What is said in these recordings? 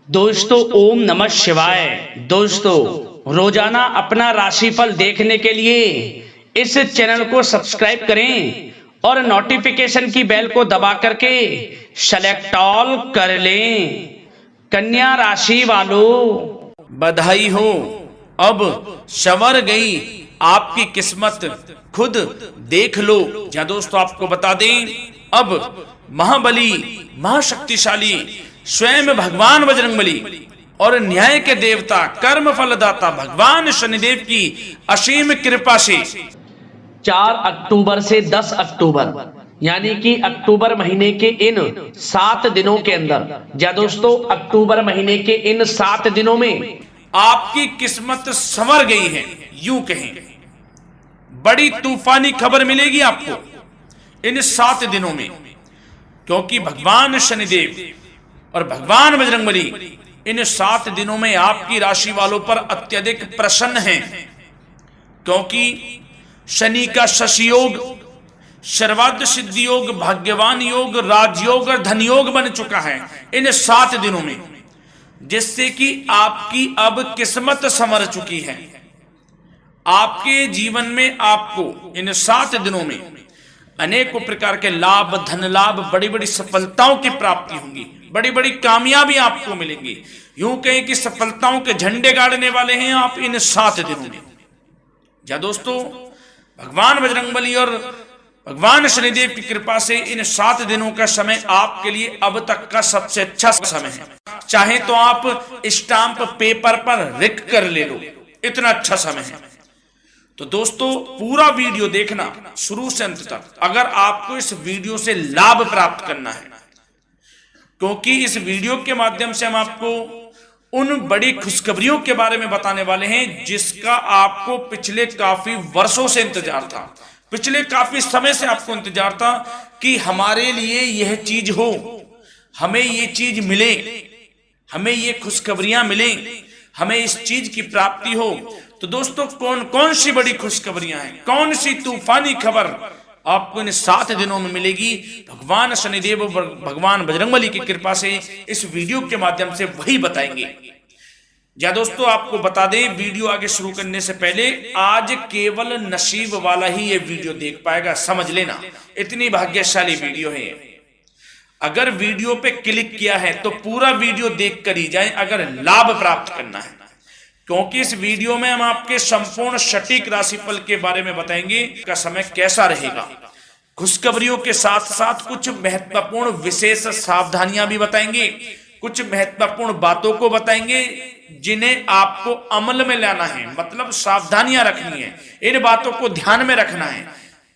दोस्तों ओम नमः शिवाय। दोस्तों रोजाना अपना राशिफल देखने के लिए इस चैनल को सब्सक्राइब करें और नोटिफिकेशन की बेल को दबा करके सेलेक्ट ऑल कर लें। कन्या राशि वालों बधाई हो, अब संवर गई आपकी किस्मत, खुद देख लो। या दोस्तों आपको बता दें, अब महाबली महाशक्तिशाली स्वयं भगवान बजरंगबली और न्याय के देवता कर्म फलदाता भगवान शनिदेव की असीम कृपा से 4 अक्टूबर से 10 अक्टूबर यानी कि अक्टूबर महीने के इन 7 दिनों के अंदर, या दोस्तों अक्टूबर महीने के इन 7 दिनों में आपकी किस्मत संवर गई है। यूं कहें, बड़ी तूफानी खबर मिलेगी आपको इन 7 दिनों में, क्योंकि भगवान शनिदेव और भगवान बजरंगबली इन 7 दिनों में आपकी राशि वालों पर अत्यधिक प्रसन्न हैं, क्योंकि शनि का शशि योग, सर्वार्थ सिद्धि योग, भाग्यवान योग, राजयोग और धन योग बन चुका है इन 7 दिनों में, जिससे कि आपकी अब किस्मत संवर चुकी है। आपके जीवन में आपको इन 7 दिनों में अनेकों प्रकार के लाभ, धन लाभ, बड़ी बड़ी सफलताओं की प्राप्ति होंगी, बड़ी बड़ी कामयाबी आपको मिलेंगी। यूं कहें कि सफलताओं के झंडे गाड़ने वाले हैं आप इन 7 दिनों में। या दोस्तों भगवान बजरंगबली और भगवान शनिदेव की कृपा से इन 7 दिनों का समय आपके लिए अब तक का सबसे अच्छा समय है। चाहे तो आप स्टाम्प पेपर पर लिख कर ले लो, इतना अच्छा समय है। तो दोस्तों पूरा वीडियो देखना शुरू से अंत तक, अगर आपको इस वीडियो से लाभ प्राप्त करना है, क्योंकि इस वीडियो के माध्यम से हम आपको उन बड़ी खुशखबरियों के बारे में बताने वाले हैं जिसका आपको पिछले काफी वर्षों से इंतजार था, पिछले काफी समय से आपको इंतजार था कि हमारे लिए यह चीज हो, हमें ये चीज मिले, हमें ये खुशखबरियां मिले, हमें इस चीज की प्राप्ति हो। तो दोस्तों कौन कौन सी बड़ी खुशखबरियां हैं, कौन सी तूफानी खबर आपको इन 7 दिनों में मिलेगी, भगवान शनिदेव और भगवान बजरंगबली की कृपा से इस वीडियो के माध्यम से वही बताएंगे। या दोस्तों आपको बता दें, वीडियो आगे शुरू करने से पहले आज केवल नसीब वाला ही ये वीडियो देख पाएगा, समझ लेना, इतनी भाग्यशाली वीडियो है। अगर वीडियो पे क्लिक किया है तो पूरा वीडियो देख कर ही जाए अगर लाभ प्राप्त करना है, क्योंकि इस वीडियो में हम आपके संपूर्ण सटीक राशिफल के बारे में बताएंगे का समय कैसा रहेगा। खुशखबरियों के साथ साथ कुछ महत्वपूर्ण विशेष सावधानियां भी बताएंगे, कुछ महत्वपूर्ण बातों को बताएंगे जिन्हें आपको अमल में लाना है, मतलब सावधानियां रखनी है, इन बातों को ध्यान में रखना है,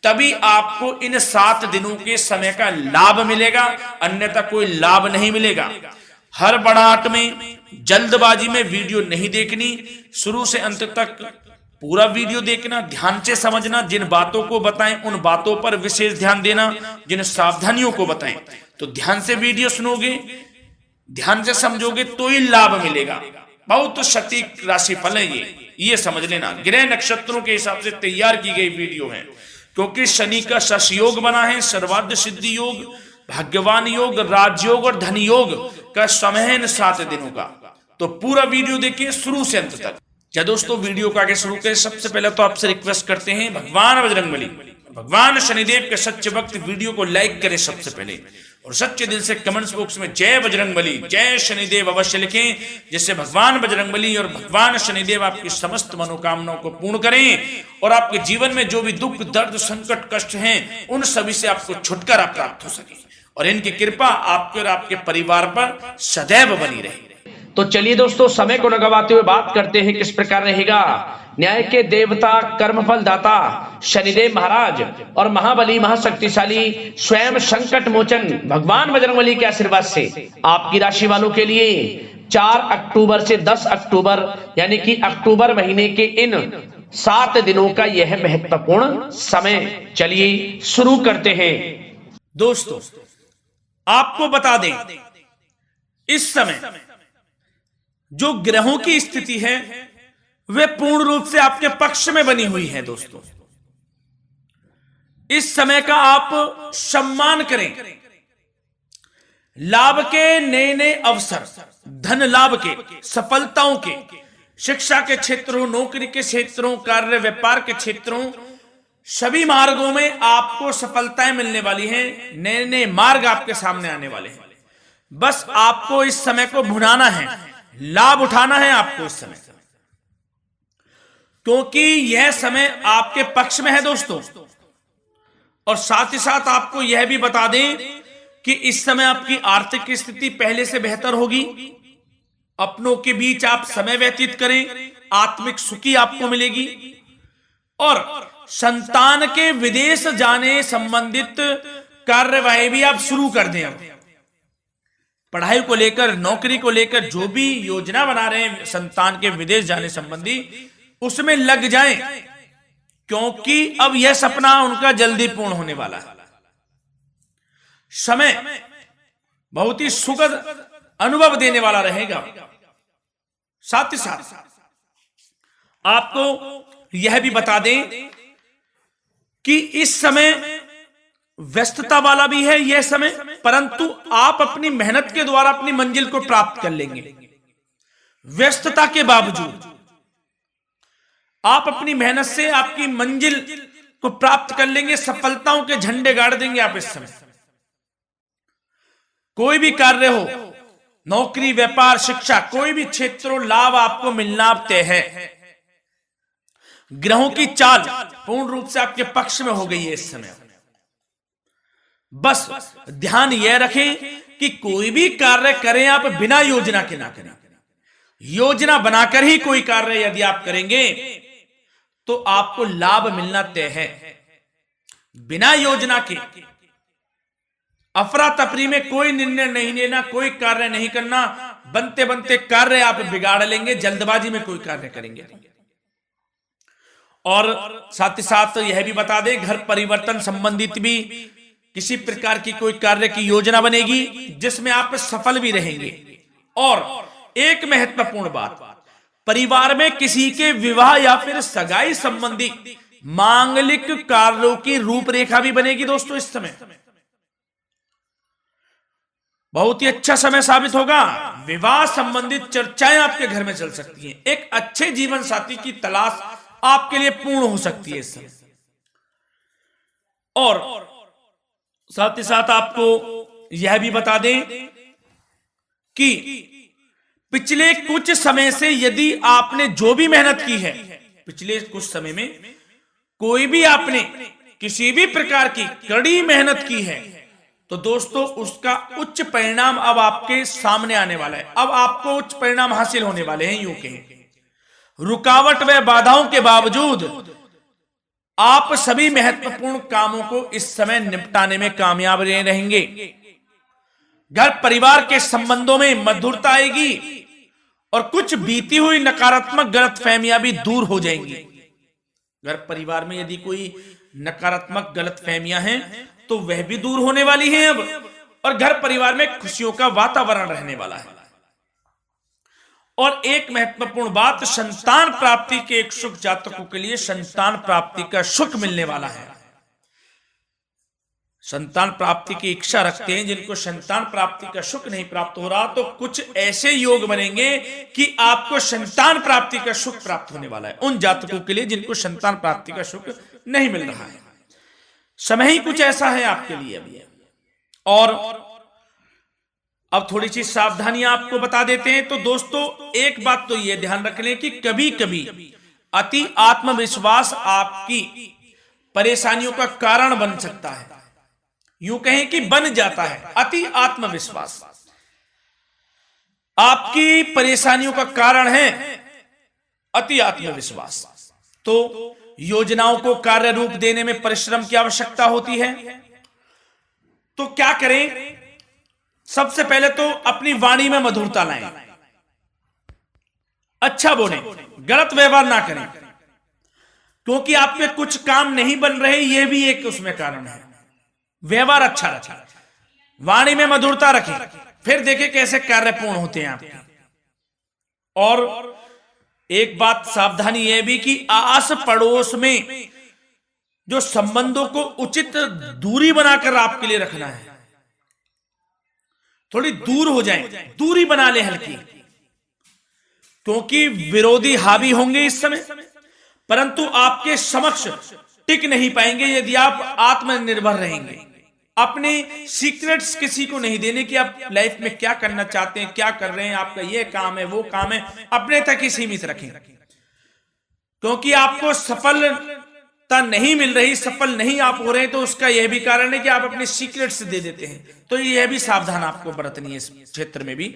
तभी आपको इन 7 दिनों के समय का लाभ मिलेगा, अन्यथा कोई लाभ नहीं मिलेगा। हर बढ़ाहट में, जल्दबाजी में वीडियो नहीं देखनी, शुरू से अंत तक पूरा वीडियो देखना, ध्यान से समझना, जिन बातों को बताएं उन बातों पर विशेष ध्यान देना, जिन सावधानियों को बताएं तो ध्यान से वीडियो सुनोगे, ध्यान से समझोगे तो ही लाभ मिलेगा। बहुत सटीक राशिफल है ये समझ लेना। ग्रह नक्षत्रों के हिसाब से तैयार की गई वीडियो है, क्योंकि शनि का शशि योग बना है, सर्वार्थ सिद्धि योग, भाग्यवान योग, राजयोग और धन योग का समय है इन 7 दिनों का। तो पूरा वीडियो देखिए शुरू से अंत तक। या दोस्तों वीडियो को आगे शुरू करें, सबसे पहले तो आपसे रिक्वेस्ट करते हैं, भगवान बजरंगबली, भगवान शनिदेव के सच्चे भक्त वीडियो को लाइक करें सबसे पहले, और सच्चे दिल से कमेंट्स बॉक्स में जय बजरंगबली, जय शनिदेव अवश्य लिखें, जिससे भगवान बजरंगबली और भगवान शनिदेव आपकी समस्त मनोकामनाओं को पूर्ण करें और आपके जीवन में जो भी दुख, दर्द, संकट, कष्ट हैं उन सभी से आपको छुटकारा प्राप्त हो सके और इनकी कृपा आपके और आपके परिवार पर सदैव बनी रहे। तो चलिए दोस्तों समय को न गवाते हुए बात करते हैं किस प्रकार रहेगा न्याय के देवता, कर्मफल दाता शनिदेव महाराज और महाबली महाशक्तिशाली स्वयं संकट मोचन भगवान बजरंगबली के आशीर्वाद से आपकी राशि वालों के लिए 4 अक्टूबर से 10 अक्टूबर यानी कि अक्टूबर महीने के इन 7 दिनों का यह महत्वपूर्ण समय। चलिए शुरू करते हैं। दोस्तों आपको बता दें, इस समय जो ग्रहों की स्थिति है वे पूर्ण रूप से आपके पक्ष में बनी हुई है। दोस्तों इस समय का आप सम्मान करें, लाभ के नए नए अवसर, धन लाभ के, सफलताओं के, शिक्षा के क्षेत्रों, नौकरी के क्षेत्रों, कार्य व्यापार के क्षेत्रों, सभी मार्गों में आपको सफलताएं मिलने वाली हैं। नए नए मार्ग आपके सामने आने वाले हैं। बस आपको इस समय को भुनाना है, लाभ उठाना है आपको इस समय, क्योंकि यह समय आपके पक्ष में है दोस्तों। और साथ ही साथ आपको यह भी बता दें कि इस समय आपकी आर्थिक स्थिति पहले से बेहतर होगी। अपनों के बीच आप समय व्यतीत करें, आत्मिक सुखी आपको मिलेगी। और संतान के विदेश जाने संबंधित कार्यवाही भी आप शुरू कर दें। अब पढ़ाई को लेकर, नौकरी को लेकर जो भी योजना बना रहे हैं संतान के विदेश जाने संबंधी, उसमें लग जाएं, क्योंकि अब यह सपना उनका जल्दी पूर्ण होने वाला है। समय बहुत ही सुखद अनुभव देने वाला रहेगा। साथ ही साथ आपको यह भी बता दें कि इस समय व्यस्तता वाला भी है यह समय, परंतु आप अपनी मेहनत के द्वारा अपनी मंजिल को प्राप्त कर लेंगे। व्यस्तता के बावजूद आप अपनी मेहनत से आपकी मंजिल को प्राप्त कर लेंगे। सफलताओं के झंडे गाड़ देंगे आप इस समय। कोई भी कार्य हो, नौकरी, व्यापार, शिक्षा, कोई भी क्षेत्रों, लाभ आपको मिलना तय है। ग्रहों की चाल पूर्ण रूप से आपके पक्ष में हो गई है इस समय। बस ध्यान यह रखें कि कोई भी कार्य करें आप बिना योजना के ना करें। योजना बनाकर ही कोई कार्य यदि आप करेंगे तो आपको लाभ मिलना तय है। बिना योजना के अफरा तफरी में कोई निर्णय नहीं लेना, कोई कार्य नहीं करना। बनते बनते कार्य आप बिगाड़ लेंगे, जल्दबाजी में कोई कार्य करेंगे। और साथ ही साथ यह भी बता दें, घर परिवर्तन संबंधित भी किसी प्रकार की कोई कार्य की योजना बनेगी जिसमें आप सफल भी रहेंगे। और एक महत्वपूर्ण बात, परिवार में किसी के विवाह या फिर सगाई संबंधी मांगलिक कार्यों की रूपरेखा भी बनेगी दोस्तों इस समय। बहुत ही अच्छा समय साबित होगा। विवाह संबंधित चर्चाएं आपके घर में चल सकती हैं। एक अच्छे जीवन साथी की तलाश आपके लिए पूर्ण हो सकती है इस समय। और साथ ही साथ आपको यह भी बता दें कि पिछले कुछ समय से यदि आपने जो भी मेहनत की है, पिछले कुछ समय में कोई भी आपने किसी भी प्रकार की कड़ी मेहनत की है, तो दोस्तों उसका उच्च परिणाम अब आपके सामने आने वाला है। अब आपको उच्च परिणाम हासिल होने वाले हैं। यूं कहें, रुकावट व बाधाओं के बावजूद आप सभी महत्वपूर्ण कामों को इस समय निपटाने में कामयाब रहेंगे। घर परिवार के संबंधों में मधुरता आएगी और कुछ बीती हुई नकारात्मक गलतफहमियां भी दूर हो जाएंगी। घर परिवार में यदि कोई नकारात्मक गलतफहमियां हैं तो वह भी दूर होने वाली हैं अब, और घर परिवार में खुशियों का वातावरण रहने वाला है। और एक महत्वपूर्ण बात, संतान प्राप्ति के इच्छुक जातकों के लिए संतान प्राप्ति का सुख मिलने वाला है। संतान प्राप्ति की इच्छा रखते हैं जिनको संतान प्राप्ति का सुख नहीं प्राप्त हो रहा, तो कुछ ऐसे योग बनेंगे कि आपको संतान प्राप्ति का सुख प्राप्त होने वाला है। उन जातकों के लिए जिनको संतान प्राप्ति का सुख नहीं मिल रहा है, समय ही कुछ ऐसा है आपके लिए अभी। और अब थोड़ी सी सावधानियां आपको बता देते हैं। तो दोस्तों एक बात तो यह ध्यान रख लें कि कभी कभी अति आत्मविश्वास आपकी परेशानियों का कारण बन सकता है। यूं कहें कि बन जाता है। अति आत्मविश्वास आपकी परेशानियों का कारण है। अति आत्मविश्वास तो योजनाओं को कार्य रूप देने में परिश्रम की आवश्यकता होती है। तो क्या करें? सबसे पहले तो अपनी वाणी में मधुरता लाएं, अच्छा बोलें, गलत व्यवहार ना करें, क्योंकि आप पे कुछ काम नहीं बन रहे, यह भी एक उसमें कारण है। व्यवहार अच्छा रखें, वाणी में मधुरता रखें, फिर देखें कैसे कार्य पूर्ण होते हैं आपके। और एक बात सावधानी यह भी कि आस पड़ोस में जो संबंधों को उचित दूरी बनाकर आपके लिए रखना है। थोड़ी दूर हो जाएं, दूरी बना ले हल्की, क्योंकि विरोधी हावी होंगे इस समय, परंतु आपके समक्ष टिक नहीं पाएंगे यदि आप आत्मनिर्भर रहेंगे। अपने सीक्रेट्स किसी को नहीं देने कि आप लाइफ में क्या करना चाहते हैं, क्या कर रहे हैं, आपका ये काम है वो काम है, अपने तक ही सीमित रखें, क्योंकि आपको सफलता नहीं मिल रही, सफल नहीं आप हो रहे हैं, तो उसका यह भी कारण है कि आप अपने सीक्रेट्स दे देते हैं। तो यह भी सावधान आपको बरतनी है, इस क्षेत्र में भी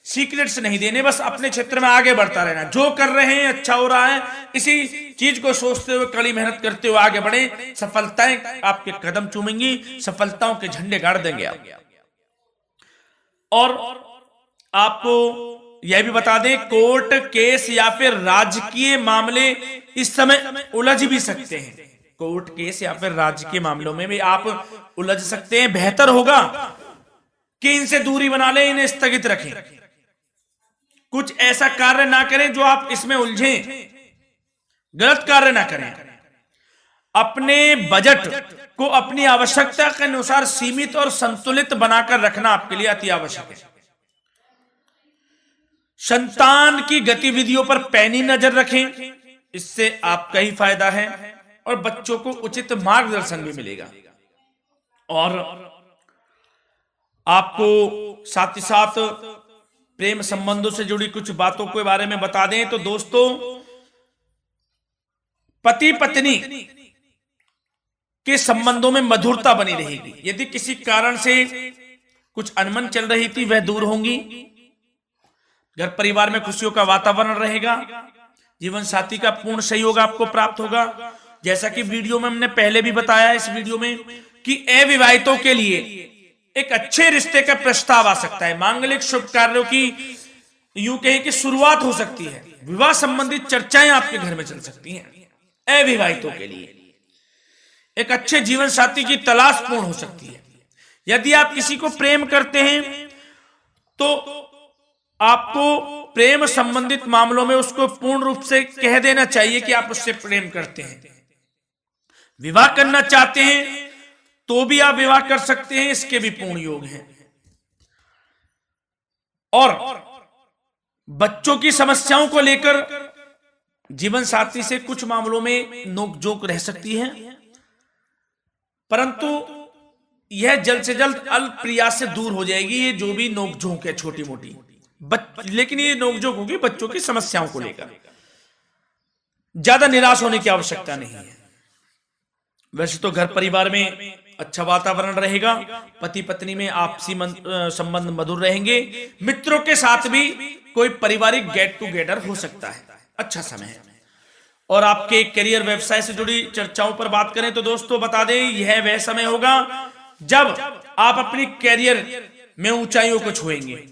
सीक्रेट्स नहीं देने, बस अपने क्षेत्र में आगे बढ़ता रहना, जो कर रहे हैं अच्छा हो रहा है, इसी चीज को सोचते हुए कड़ी मेहनत करते हुए आगे बढ़े, सफलताएं आपके कदम चूमेंगी, सफलताओं के झंडे गाड़ देंगे आप। और आपको यह भी बता दें, कोर्ट केस या फिर राजकीय मामले इस समय उलझ भी सकते हैं। कोर्ट केस या फिर राजकीय मामलों में भी आप उलझ सकते हैं। बेहतर होगा कि इनसे दूरी बना लें, इन्हें स्थगित रखें, कुछ ऐसा कार्य ना करें जो आप इसमें उलझें, गलत कार्य ना करें। अपने बजट को अपनी आवश्यकता के अनुसार सीमित और संतुलित बनाकर रखना आपके लिए अति आवश्यक है। संतान की गतिविधियों पर पैनी नजर रखें, इससे आपका ही फायदा है और बच्चों को उचित मार्गदर्शन भी मिलेगा। और आपको साथ ही साथ प्रेम संबंधों से जुड़ी कुछ बातों के बारे में बता दें तो दोस्तों, पति पत्नी के संबंधों में मधुरता बनी रहेगी। यदि किसी कारण से कुछ अनबन चल रही थी वह दूर होंगी, घर परिवार में खुशियों का वातावरण रहेगा, जीवन साथी का पूर्ण सहयोग आपको प्राप्त होगा। जैसा कि वीडियो में हमने पहले भी बताया इस वीडियो में कि अविवाहितों के लिए एक अच्छे रिश्ते का प्रस्ताव आ सकता है, मांगलिक शुभ कार्यों की यूं कहें कि शुरुआत हो सकती है, विवाह संबंधित चर्चाएं आपके घर में चल सकती हैं। अविवाहितों के लिए एक अच्छे जीवन साथी की तलाश पूर्ण हो सकती है। यदि आप किसी को प्रेम करते हैं तो आपको प्रेम संबंधित मामलों में उसको पूर्ण रूप से कह देना चाहिए कि आप उससे प्रेम करते हैं। विवाह करना चाहते हैं तो भी आप विवाह कर सकते हैं, इसके भी पूर्ण योग हैं। और बच्चों की समस्याओं को लेकर जीवन साथी से कुछ मामलों में नोकझोंक रह सकती है, परंतु यह जल्द से जल्द अल्प प्रयास से दूर हो जाएगी। ये जो भी नोकझोंक है छोटी मोटी, लेकिन ये नोकझोंक होगी बच्चों की समस्याओं को लेकर। ज्यादा निराश होने की आवश्यकता नहीं है। वैसे तो घर परिवार में अच्छा वातावरण रहेगा, पति पत्नी में आपसी संबंध मधुर रहेंगे, मित्रों के साथ भी कोई पारिवारिक गेट टुगेदर हो सकता है, अच्छा समय है। और आपके करियर व्यवसाय से जुड़ी चर्चाओं पर बात करें तो दोस्तों बता दें, यह वह समय होगा जब आप अपनी करियर में ऊंचाइयों को छुएंगे।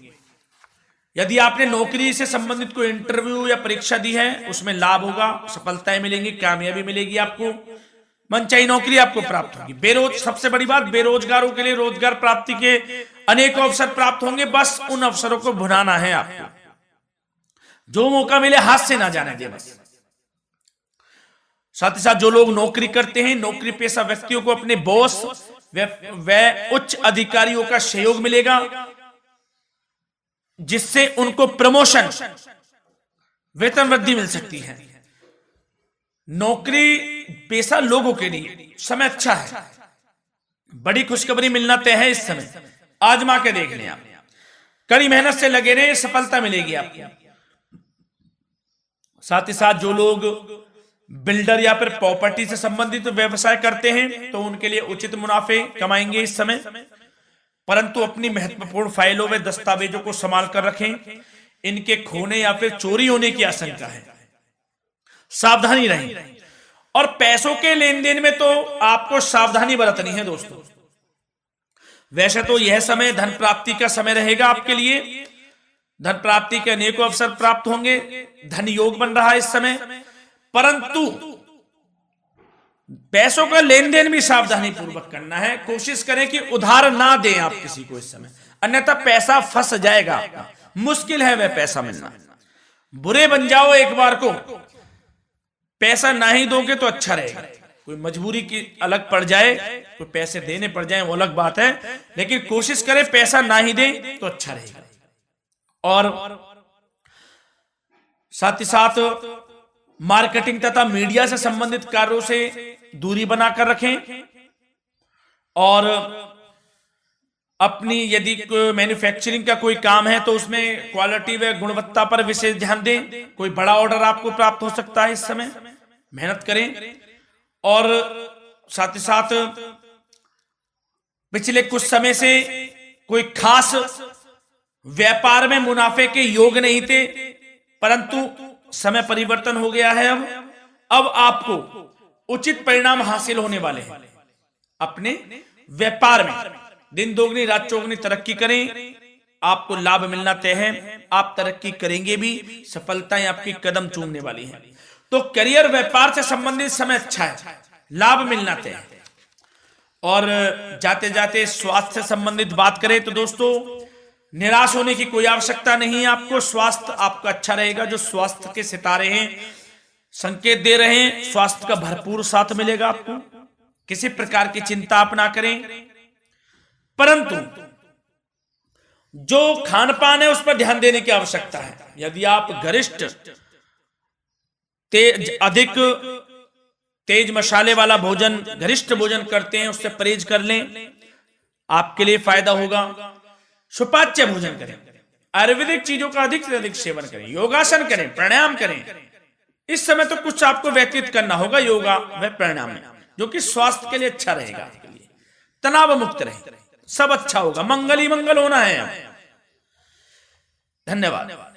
यदि आपने नौकरी से संबंधित कोई इंटरव्यू या परीक्षा दी है, उसमें लाभ होगा, सफलताएं मिलेंगी, कामयाबी मिलेगी, आपको मनचाही नौकरी आपको प्राप्त होगी। सबसे बड़ी बात, बेरोजगारों के लिए रोजगार प्राप्ति के अनेक अवसर प्राप्त होंगे, बस उन अवसरों को भुनाना है आपको। जो मौका मिले हाथ से ना जाने दे बस। साथ ही साथ जो लोग नौकरी करते हैं, नौकरी पेशा व्यक्तियों को अपने बॉस व उच्च अधिकारियों का सहयोग मिलेगा, जिससे उनको प्रमोशन, वेतन वृद्धि मिल सकती है। नौकरी पेशा लोगों के लिए समय अच्छा है, बड़ी खुशखबरी मिलना तय है इस समय। आजमा के देख लें आप, कड़ी मेहनत से लगे रहे, सफलता मिलेगी आपको। साथ ही साथ जो लोग बिल्डर या फिर प्रॉपर्टी से संबंधित व्यवसाय करते हैं तो उनके लिए उचित मुनाफे कमाएंगे इस समय, परंतु अपनी महत्वपूर्ण फाइलों में दस्तावेजों को संभाल कर रखें, इनके खोने या फिर चोरी होने की आशंका है, सावधानी रहें। और पैसों के लेन देन में तो आपको सावधानी बरतनी है दोस्तों। वैसे तो यह समय धन प्राप्ति का समय रहेगा आपके लिए, धन प्राप्ति के अनेकों अवसर प्राप्त होंगे, धन योग बन रहा है इस समय, परंतु पैसों का लेन देन भी सावधानी पूर्वक करना है। कोशिश करें कि उधार ना दें आप किसी को इस समय, अन्यथा पैसा फंस जाएगा आपका, मुश्किल है वह पैसा मिलना। बुरे बन जाओ एक बार को, पैसा ना ही दोगे तो अच्छा रहेगा। कोई मजबूरी की अलग पड़ जाए, कोई पैसे देने पड़ जाए वो अलग बात है, लेकिन कोशिश करें पैसा ना ही दे तो अच्छा रहेगा। और साथ ही साथ मार्केटिंग तथा मीडिया से संबंधित कार्यों से दूरी बनाकर रखें और अपनी यदि मैन्युफैक्चरिंग का कोई काम है तो उसमें क्वालिटी व गुणवत्ता पर विशेष ध्यान दें। कोई बड़ा ऑर्डर आपको प्राप्त हो सकता है, इस समय मेहनत करें। और साथ ही साथ पिछले कुछ समय से कोई खास व्यापार में मुनाफे के योग नहीं थे, परंतु समय परिवर्तन हो गया है। अब आपको उचित परिणाम हासिल होने वाले हैं। अपने व्यापार में दिन दोगुनी रात चौगुनी तरक्की करें, आपको लाभ मिलना तय है। आप तरक्की करेंगे भी, सफलताएं आपकी कदम चूमने वाली हैं। तो करियर व्यापार से संबंधित समय अच्छा है, लाभ मिलना तय है। और जाते जाते स्वास्थ्य से संबंधित बात करें तो दोस्तों निराश होने की कोई आवश्यकता नहीं है। आपको स्वास्थ्य आपका अच्छा रहेगा। जो स्वास्थ्य के सितारे हैं संकेत दे रहे हैं, स्वास्थ्य का भरपूर साथ मिलेगा आपको। किसी प्रकार की चिंता आप ना करें, परंतु जो खान पान है उस पर ध्यान देने की आवश्यकता है। यदि आप गरिष्ठ अधिक तेज मसाले वाला भोजन, गरिष्ठ भोजन करते हैं, उससे परहेज कर लें, आपके लिए फायदा होगा। सुपाच्य भोजन करें, आयुर्वेदिक चीजों का अधिक से अधिक सेवन करें, योगासन करें, प्राणायाम करें। इस समय तो कुछ आपको व्यतीत करना होगा योगा व प्राणायाम में, जो कि स्वास्थ्य के लिए अच्छा रहेगा, आपके लिए तनाव मुक्त रहे, सब अच्छा होगा। मंगल ही मंगल होना है। धन्यवाद।